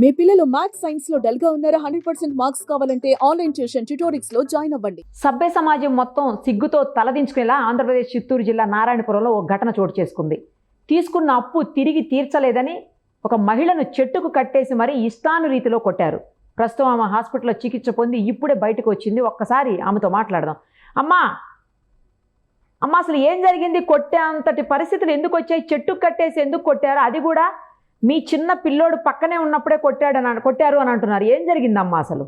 మీ పిల్లలు maths science లో dull గా ఉన్నారా? 100% మార్క్స్ కావాలంటే ఆన్లైన్ ట్యూషన్ ట్యుటోరిక్స్ లో జాయిన్ అవ్వండి. సభ్య సమాజం మొత్తం సిగ్గుతో తలదించుకునేలా ఆంధ్రప్రదేశ్ చిత్తూరు జిల్లా నారాయణపురంలో ఒక ఘటన చోటు చేసుకుంది. తీసుకున్న అప్పు తిరిగి తీర్చలేదని ఒక మహిళను చెట్టుకు కట్టేసి మరీ ఇష్టానురీతిలో కొట్టారు. ప్రస్తుతం ఆమె హాస్పిటల్లో చికిత్స పొంది ఇప్పుడే బయటకు వచ్చింది. ఒక్కసారి ఆమెతో మాట్లాడదాం. అమ్మా అసలు ఏం జరిగింది? కొట్టే అంతటి పరిస్థితులు ఎందుకు వచ్చాయి? చెట్టుకు కట్టేసి ఎందుకు కొట్టారు? అది కూడా మీ చిన్న పిల్లోడు పక్కనే ఉన్నప్పుడే కొట్టారు అని అంటున్నారు. ఏం జరిగిందమ్మా అసలు?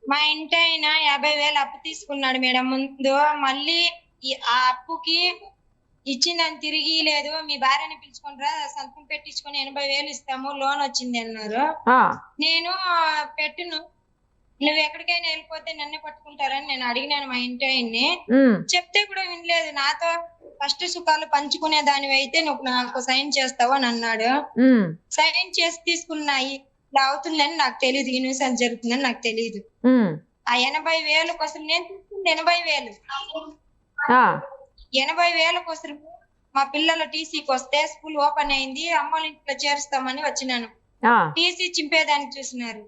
మా ఇంటి ఆయన 50,000 అప్పు తీసుకున్నాడు మేడం. ముందు మళ్ళీ ఆ అప్పుకి ఇచ్చిందని తిరిగి లేదు. మీ భార్యని పిలుచుకుంటారా, సంతకం పెట్టించుకొని 80,000 ఇస్తాము, లోన్ వచ్చింది అన్నారు. నేను పెట్టును, నువ్వు ఎక్కడికైనా వెళ్ళిపోతే నన్నే పట్టుకుంటారని నేను అడిగినాను మా ఇంటి ఆయన్ని. చెప్తే కూడా వినలేదు. నాతో కష్ట సుఖాలు పంచుకునే దానివి అయితే నువ్వు నాకు సైన్ చేస్తావు అని అన్నాడు. సైన్ చేసి తీసుకున్నాయి. ఇలా అవుతుందని నాకు తెలియదు, ఈ న్యూస్ అని జరుగుతుందని నాకు తెలియదు. ఆ 80,000 కోసం నేను తీసుకుంది 80,000. 80,000 కోసం మా పిల్లల టీసీకి వస్తే స్కూల్ ఓపెన్ అయింది, అమ్మోళ్ళ ఇంట్లో చేరుస్తామని వచ్చినాను. టీసీ చింపేదానికి చూసినారు.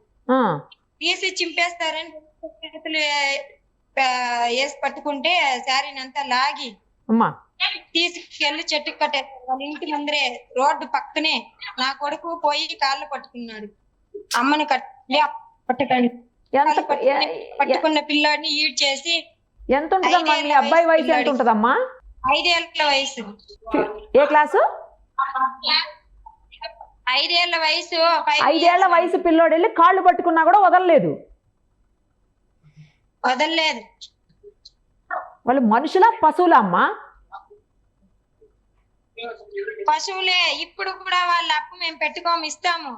టీసీ చింపేస్తారని వేసి పట్టుకుంటే శారీని అంతా లాగి తీసుకెళ్లి చెట్టుకు కట్టేస్తారు. వాళ్ళ ఇంటి ముందరే రోడ్డు పక్కనే నా కొడుకు పోయి కాళ్ళు పట్టుకున్నాడు. అమ్మని పట్టుకున్న పిల్లాడిని ఈడ్ చేసి. ఎంత ఉంటుందమ్మా మీ అబ్బాయి వయసు? ఎంత ఉంటదమ్మా? 5 ఏళ్ల వయసు. ఏ క్లాసు? 5 ఏళ్ల వయసు. 5 ఏళ్ల వయసు పిల్లోడు వెళ్ళి కాళ్ళు పట్టుకున్నా కూడా వదలలేదు. వాళ్ళు మనుషులా పశువులా అమ్మా? పశువులే. ఇప్పుడు కూడా వాళ్ళ అప్పు మేము పెట్టుకోము, ఇస్తాము.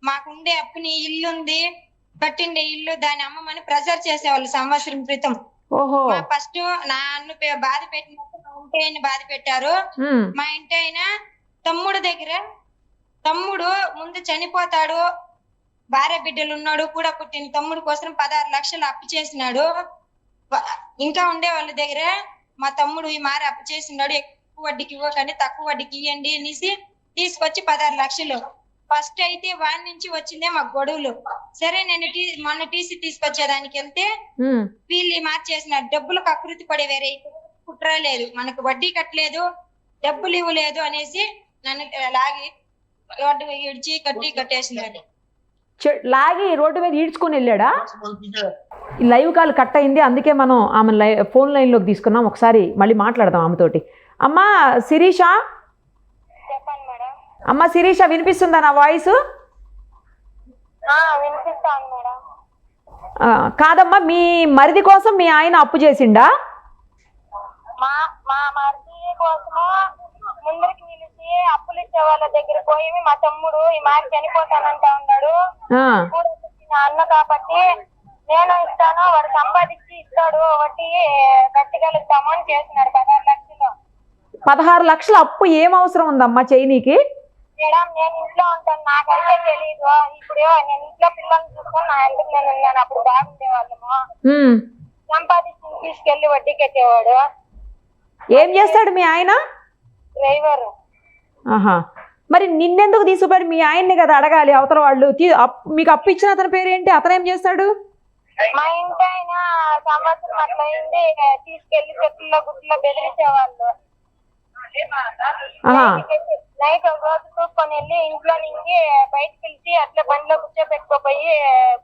మాకుండే అప్పుని ఇల్లు ఉంది, కట్టిండే ఇల్లు, దాని అమ్మమని ప్రెజర్ చేసేవాళ్ళు సంవత్సరం క్రితం. ఫస్ట్ నన్ను బాధ పెట్టినప్పుడు మా ఇంటి ఆయన బాధ పెట్టారు. మా ఇంటి ఆయన తమ్ముడు దగ్గర, తమ్ముడు ముందు చనిపోతాడు, భార్య బిడ్డలు ఉన్నాడు, కూడా పుట్టిన తమ్ముడు కోసం 16 లక్షలు అప్పు చేసినాడు. ఇంకా ఉండే వాళ్ళ దగ్గర మా తమ్ముడు ఈ మారి అప్పు చేసినాడు, ఎక్కువ వడ్డీకి ఇవ్వకండి, తక్కువ వడ్డీకి ఇవ్వండి అనేసి తీసుకొచ్చి 16 లక్షలు. ఫస్ట్ అయితే వాడి నుంచి వచ్చిందే మాకు గొడవలు. సరే నేను మొన్న టీసీ తీసుకొచ్చేదానికి వెళ్తే వీళ్ళు మార్చేసినారు. డబ్బులకు అకృతి పడే వేరే కుట్ర లేదు, మనకు వడ్డీ కట్టలేదు, డబ్బులు ఇవ్వలేదు అనేసి నన్ను లాగి రోడ్డు ఇడ్చి కట్టేసినాడు. లాగి రోడ్డు మీద ఈడ్చుకొని వెళ్ళాడా? లైవ్ కాల్ కట్ అయింది, అందుకే మనం ఆమె ఫోన్ లైన్లోకి తీసుకున్నాం. ఒకసారి మళ్ళీ మాట్లాడదాం ఆమెతోటి. అమ్మా శిరీష, అమ్మ శిరీష వినిపిస్తుందా నా వాయిస్? కాదమ్మా, మీ మరిది కోసం మీ ఆయన అప్పు చేసిండా? మా మరిది కోసము ముందరికి నిలిచి అప్పులు ఇచ్చే వాళ్ళ దగ్గర పోయి మా తమ్ముడు ఈ మారి చనిపోతానంటా ఉన్నాడు. నా అన్న కాబట్టి నేను ఇస్తాను, వాడు సంపాదించి ఇస్తాడు, వడ్డీ కట్టగలుగుతాము అని చేసినాడు. 16 లక్షలు. 16 లక్షల అప్పు ఏం అవసరం ఉందమ్మా చేయనీకి? మేడం నేను ఇంట్లో ఉంటాను, నాకైతే తెలీదు. ఇప్పుడు నేను ఇంట్లో పిల్లల్ని చూసుకొని నా ఇంటికి నేను ఉన్నాను. అప్పుడు బాగుండే వాళ్ళము. సంపాదించి తీసుకెళ్లి వడ్డీ కట్టేవాడు. ఏం చేస్తాడు మీ ఆయన? డ్రైవర్. మరి నిన్నెందుకు తీసుకుపోయాడు? మీ ఆయన్ని కదా అడగాలి అవతల వాళ్ళు. మీకు అప్పు ఇచ్చిన అతని పేరు ఏంటి? అతను ఏం చేస్తాడు? మా ఇంటి ఆయన సంవత్సరం అట్లా అయింది, తీసుకెళ్లి చెట్లలో గుట్లో బెదిరించేవాళ్ళు. నైట్ ఒక రోజు చూసుకొని వెళ్ళి ఇంట్లో నుంచి బయటకు పిలిచి అట్లా బండిలో కూర్చోబెట్టుకోపోయి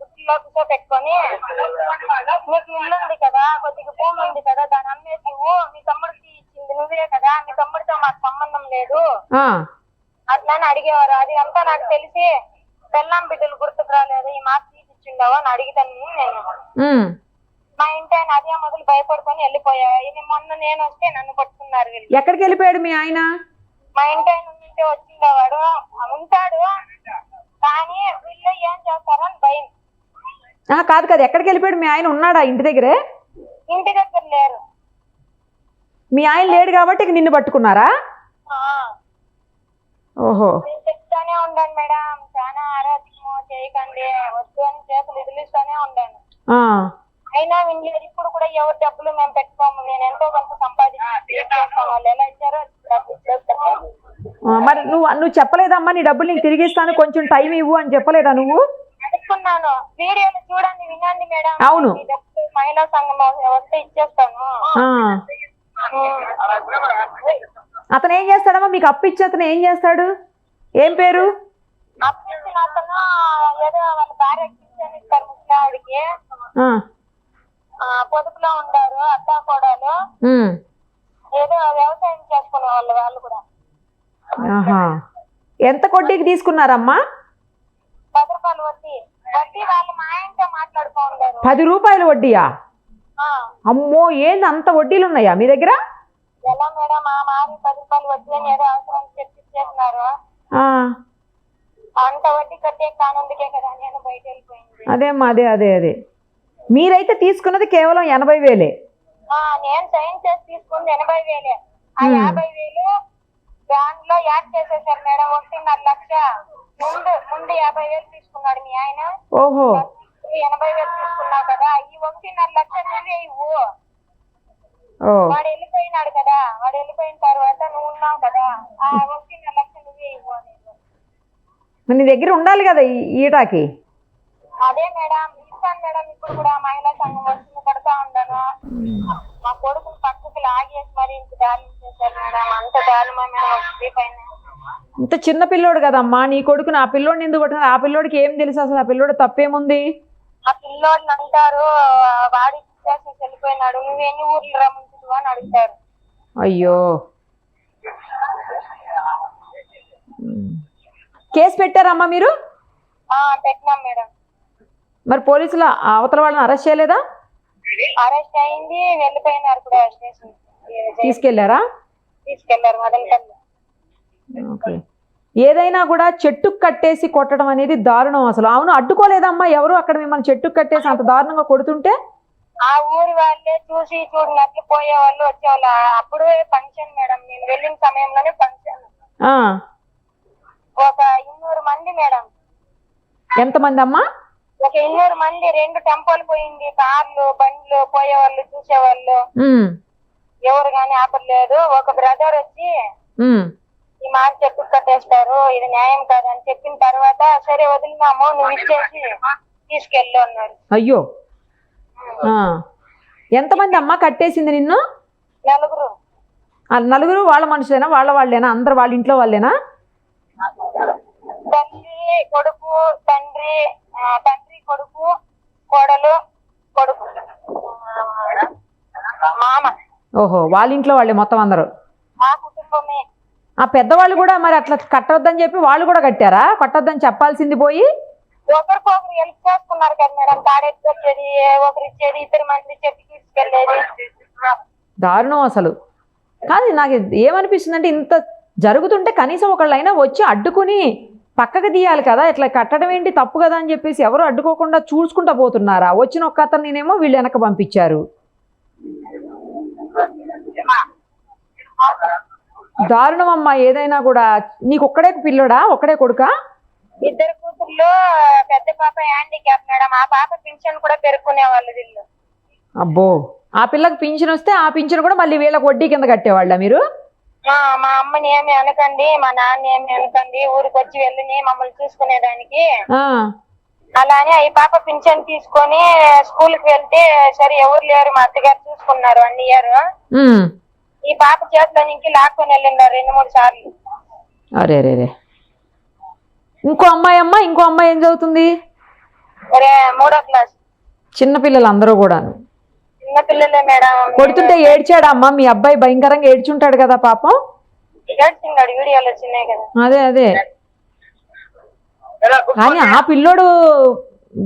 గుట్లో కూర్చోబెట్టుకొని, నీకు ఇల్లు ఉంది కదా, కొద్దిగా భూమి ఉంది కదా, దాని అమ్మేసి మీ తమ్ముడికి ఇచ్చింది నువ్వే కదా, మీ తమ్ముడితో మాకు సంబంధం లేదు అట్లా అని అడిగేవారు. అది అంతా నాకు తెలిసి బెల్లం బిడ్డలు గుర్తుకు రాలేదు, ఈ మాట తీసిచ్చిండవు అని అడిగితాను నేను. మా ఇంటి ఆయన అదే మొదలు భయపడుకొని వెళ్ళిపోయాయి. మొన్న నేను వస్తే నన్ను పట్టుకున్నారు. ఎక్కడికి వెళ్ళిపోయాడు మీ ఆయన? మా ఇంటి ఆయన ఉంటే వచ్చిండేవాడు, ఉంటాడు, కానీ వీళ్ళు ఏం చేస్తారని భయం. కాదు, ఎక్కడికి వెళ్ళిపోయాడు మీ ఆయన? ఉన్నాడా ఇంటి దగ్గరే? ఇంటి దగ్గర లేరు. మీ ఆయన లేడు కాబట్టి నిన్ను పట్టుకున్నారా? ఓహో. చెప్తానే ఉండాను మేడం, చాలా ఆరోగ్యము చేయకండి, వద్దు అని చేతులు ఎదిలిస్తూనే ఉండాను. అయినా వినలేదు. ఇప్పుడు కూడా ఎవరి డబ్బులు మేము పెట్టుకోము, నేను ఎంతో కొంత సంపాదించి వాళ్ళు ఎలా ఇచ్చారో డబ్బులు కట్టాను. మరి నువ్వు చెప్పలేదమ్మా నీ డబ్బులు నీకు తిరిగి ఇస్తాను కొంచెం టైం ఇవ్వు అని చెప్పలేదా నువ్వు? అనుకున్నాను. వీడియోలు చూడండి, వినండి మేడం. అవును. ఈ డబ్బులు మహిళా సంఘం వస్తే ఇచ్చేస్తాను. అతను ఏం చేస్తాడమ్మా మీకు అప్పు ఇచ్చి? అతను ఏం చేస్తాడు? ఏం పేరు? అప్పించిన అతను ఏదో వాళ్ళ భార్య కిచెన్ ఇస్తారు ముసలావిడికి. పొదుపులో ఉండారు అత్తా కోడలు. ఏదో వ్యవసాయం చేసుకునే వాళ్ళు కూడా. ఎంత వడ్డీకి తీసుకున్నారమ్మా? 10 రూపాయలు వడ్డీ. వాళ్ళు మా ఆయనతో మాట్లాడుకో ఉండారు. 10 రూపాయలు వడ్డీయా? అమ్మో, ఏంది అంత వడ్డీలు ఉన్నాయా మీ దగ్గర? ఎలా మేడం, మా మారి 10 రూపాయలు వడ్డీ అని ఏదో అవసరానికి తెచ్చిచ్చేస్తున్నారు. అంత వడ్డీ కట్టే కానందుకే కదా నేను బయట వెళ్ళిపోయింది. అదేమ్మా, అదే మీరైతే తీసుకున్నది కేవలం 80,000. నేను సైన్ చేసి తీసుకుంది 80,000. ఆ 50,000 దాంట్లో యాడ్ చేసేసారు మేడం. 1.5 లక్ష ముందు 50,000 తీసుకున్నాడు మీ ఆయన. ఓహో, 80,000 తీసుకున్నావు కదా, ఈ 1.5 లక్ష నువ్వే ఇవ్వు. వాడు వెళ్ళిపోయినాడు కదా, వాడు వెళ్ళిపోయిన తర్వాత నువ్వు ఉన్నావు కదా, ఆ 1.5 లక్ష నువ్వే ఇవ్వు అనేది. నీ దగ్గర ఉండాలి కదా ఈటాకి. అదే మేడం ఇస్తాను మేడం. ఇప్పుడు కూడా మహిళా సంఘం వస్తుంది కడతా ఉన్నాను. మా కొడుకుని పక్కకి లాగేసి మరి ఇంత దాని చేశారు మేడం. అంత దారుణమైన పైన. ఇంత చిన్న పిల్లోడు కదమ్మా నీ కొడుకుని. ఆ పిల్లోడిని ఎందుకు కొట్టినారు? ఆ పిల్లోడికి ఏం తెలుసు అసలు? ఆ పిల్లోడు తప్పేముంది? ఆ పిల్లోడిని అంటారు వాడి చేసి వెళ్ళిపోయినాడు, నువ్వు ఎన్ని ఊర్లు రమ్మంటున్నావు అని అడుగుతారు. అయ్యో, కేసు పెట్టారమ్మా మీరు? పెట్టినాం మేడం. మరి పోలీసులు అవతల వాళ్ళని అరెస్ట్ చేయలేదా? అరెస్ట్ అయింది, వెళ్ళిపోయినారు కూడా స్టేషన్. తీసుకెళ్లారా? తీసుకెళ్లారు మదనపల్లి. ఓకే. ఏదైనా కూడా చెట్టుకు కట్టేసి కొట్టడం అనేది దారుణం అసలు. అవును, అడ్డుకోలేదమ్మా ఎవరు అక్కడ మిమ్మల్ని చెట్టుకు కట్టేసి అంత దారుణంగా కొడుతుంటే? ఆ ఊరి వాళ్ళే చూసి చూడనట్లు పోయేవాళ్ళు వచ్చేవాళ్ళు. అప్పుడు ఫంక్షన్ మేడం, నేను వెళ్ళిన సమయంలోనే ఫంక్షన్. ఒక 200 మంది మేడం. ఎంతమంది అమ్మా? ఒక 200 మంది. 2 టెంపోలు పోయింది, కార్లు బండ్లు పోయేవాళ్ళు చూసేవాళ్ళు. ఎవరు గాని ఆపలేదు. ఒక బ్రదర్ వచ్చి ఈ మాట చెప్పు కట్టేస్తారు, ఇది న్యాయం కాదని చెప్పిన తర్వాత సరే వదిలినాము, నువ్వు ఇచ్చేసి తీసుకెళ్ళు అన్నారు. అయ్యో, ఎంతమంది అమ్మా కట్టేసింది నిన్ను? 4. నలుగురు వాళ్ళ మనుషులేనా? వాళ్ళేనా? అందరు వాళ్ళ ఇంట్లో వాళ్ళేనా? తల్లి కొడుకు, తండ్రి కొడుకు, కోడలు కొడుకు, మామ. ఓహో, వాళ్ళ ఇంట్లో వాళ్ళే మొత్తం అందరూ? మా కుటుంబమే. ఆ పెద్దవాళ్ళు కూడా మరి అట్లా కట్టవద్దని చెప్పి వాళ్ళు కూడా కట్టారా? కట్టొద్దని చెప్పాల్సింది పోయి ఒకరికొకరు హెల్ప్ చేసుకున్నారు కదా మేడం. తాడెత్తి వచ్చేది, ఒకరు ఇచ్చేది, 2 మంది చెప్పి తీసుకెళ్లేది. దారుణం అసలు. కానీ నాకు ఏమనిపిస్తుంది అంటే ఇంత జరుగుతుంటే కనీసం ఒకళ్ళైనా వచ్చి అడ్డుకుని పక్కకు తీయాలి కదా. ఇట్లా కట్టడం ఏంటి తప్పు కదా అని చెప్పేసి ఎవరు అడ్డుకోకుండా చూసుకుంటా పోతున్నారా? వచ్చిన ఒక్క అతను నేనేమో వీళ్ళు వెనక పంపించారు. దారుణం అమ్మా. ఏదైనా కూడా. నీకు ఒక్కడే పిల్లడా? ఒక్కడే కొడుకా? 2 కూతుర్లు. పెద్ద పాప హ్యాండిక్యాప్ మేడం. ఆ పాప పింఛన్ కూడా పెరుక్కునే వాళ్ళు వీళ్ళు. అబ్బో, ఆ పిల్లకి పింఛన్ వస్తే ఆ పింఛన్ కూడా మళ్ళీ వీళ్ళకి వడ్డీ కింద కట్టేవాళ్ళ మీరు? మా అమ్మని ఏమి అనకండి, మా నాన్న ఏమి అనకండి, ఊరికి వచ్చి వెళ్ళని మమ్మల్ని చూసుకునేదానికి. అలానే ఈ పాప పింఛన్ తీసుకొని స్కూల్ కి వెళ్తే సరే ఎవరు లేరు, మా అత్తగారు చూసుకున్నారు 1 ఇయర్. ఈ పాప చేతిలో నుంచి లాక్కొని వెళ్ళిండారు 2-3 సార్లు. అరే, ఇంకో అమ్మాయి ఏం చదువుతుంది? 3వ క్లాస్. చిన్న పిల్లలు అందరూ కూడాను? చిన్న పిల్లలే మేడం. కొడుతుంటే ఏడ్చాడా అమ్మా మీ అబ్బాయి? భయంకరంగా ఏడ్చుంటాడు కదా పాపం. ఏడ్చిండాడు, వీడియోలు వచ్చినాయి కదా. అదే. కానీ ఆ పిల్లోడు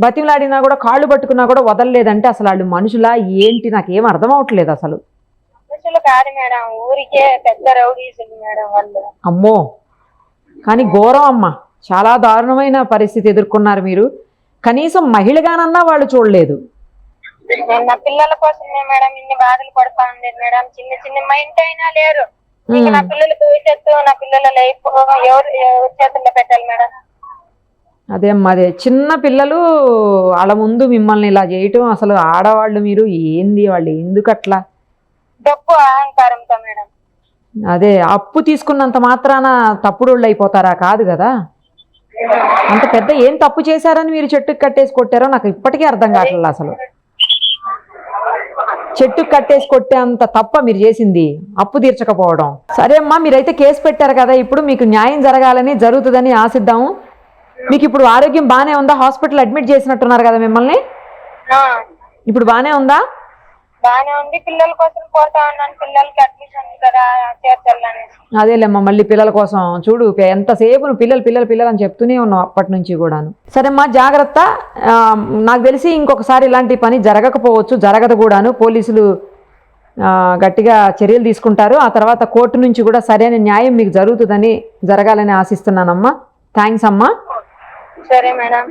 బతిమలాడినా కూడా కాళ్ళు పట్టుకున్నా కూడా వదలలేదంటే అసలు వాళ్ళు మనుషులా ఏంటి? నాకేం అర్థం అవట్లేదు అసలు. మనుషులు కాదు మేడం, ఊరికే పెద్ద రౌడీసులు మేడం వాళ్ళు. అమ్మో, కానీ ఘోరం అమ్మ. చాలా దారుణమైన పరిస్థితి ఎదుర్కొన్నారు మీరు. కనీసం మహిళగానన్నా వాళ్ళు చూడలేదు. నా పిల్లల కోసమే మేడం ఇన్ని బాధలు పడతా ఉండేది మేడం. చిన్న మా ఇంటి అయినా లేరు. నా పిల్లల భవిష్యత్తు, నా పిల్లల లైఫ్ ఎవరు చేతుల్లో పెట్టాలి మేడం? అదే అమ్మా, చిన్న పిల్లలు వాళ్ళ ముందు మిమ్మల్ని ఇలా చేయటం అసలు ఆడవాళ్ళు మీరు ఏంది? వాళ్ళు ఎందుకు అట్లా? డబ్బు అహంకారంతో మేడం. అదే అప్పు తీసుకున్నంత మాత్రాన తప్పుడోళ్ళు అయిపోతారా? కాదు కదా. అంత పెద్ద ఏం తప్పు చేశారని మీరు చెట్టుకు కట్టేసి కొట్టారో నాకు ఇప్పటికీ అర్థం కావట్లేదు. అసలు చెట్టుకు కట్టేసి కొట్టే అంత తప్ప మీరు చేసింది అప్పు తీర్చకపోవడం. సరే అమ్మా, మీరైతే కేసు పెట్టారు కదా, ఇప్పుడు మీకు న్యాయం జరగాలని జరుగుతుందని ఆశిద్దాము. మీకు ఇప్పుడు ఆరోగ్యం బాగానే ఉందా? హాస్పిటల్ అడ్మిట్ చేసినట్టున్నారు కదా మిమ్మల్ని, ఇప్పుడు బాగానే ఉందా? బాగానే ఉంది. పిల్లల కోసం పోతా ఉన్నాను, పిల్లలకి అడ్మిషన్ కదా చేర్చాలని. అదేలేమ్మా, మళ్ళీ పిల్లల కోసం చూడు, ఎంతసేపు నువ్వు పిల్లలు పిల్లలు పిల్లలు అని చెప్తూనే ఉన్నావు అప్పటి నుంచి కూడాను. సరేమ్మా, జాగ్రత్త. నాకు తెలిసి ఇంకొకసారి ఇలాంటి పని జరగకపోవచ్చు, జరగదు కూడాను. పోలీసులు గట్టిగా చర్యలు తీసుకుంటారు. ఆ తర్వాత కోర్టు నుంచి కూడా సరైన న్యాయం మీకు జరుగుతుందని, జరగాలని ఆశిస్తున్నానమ్మా. థ్యాంక్స్ అమ్మా. సరే మేడం.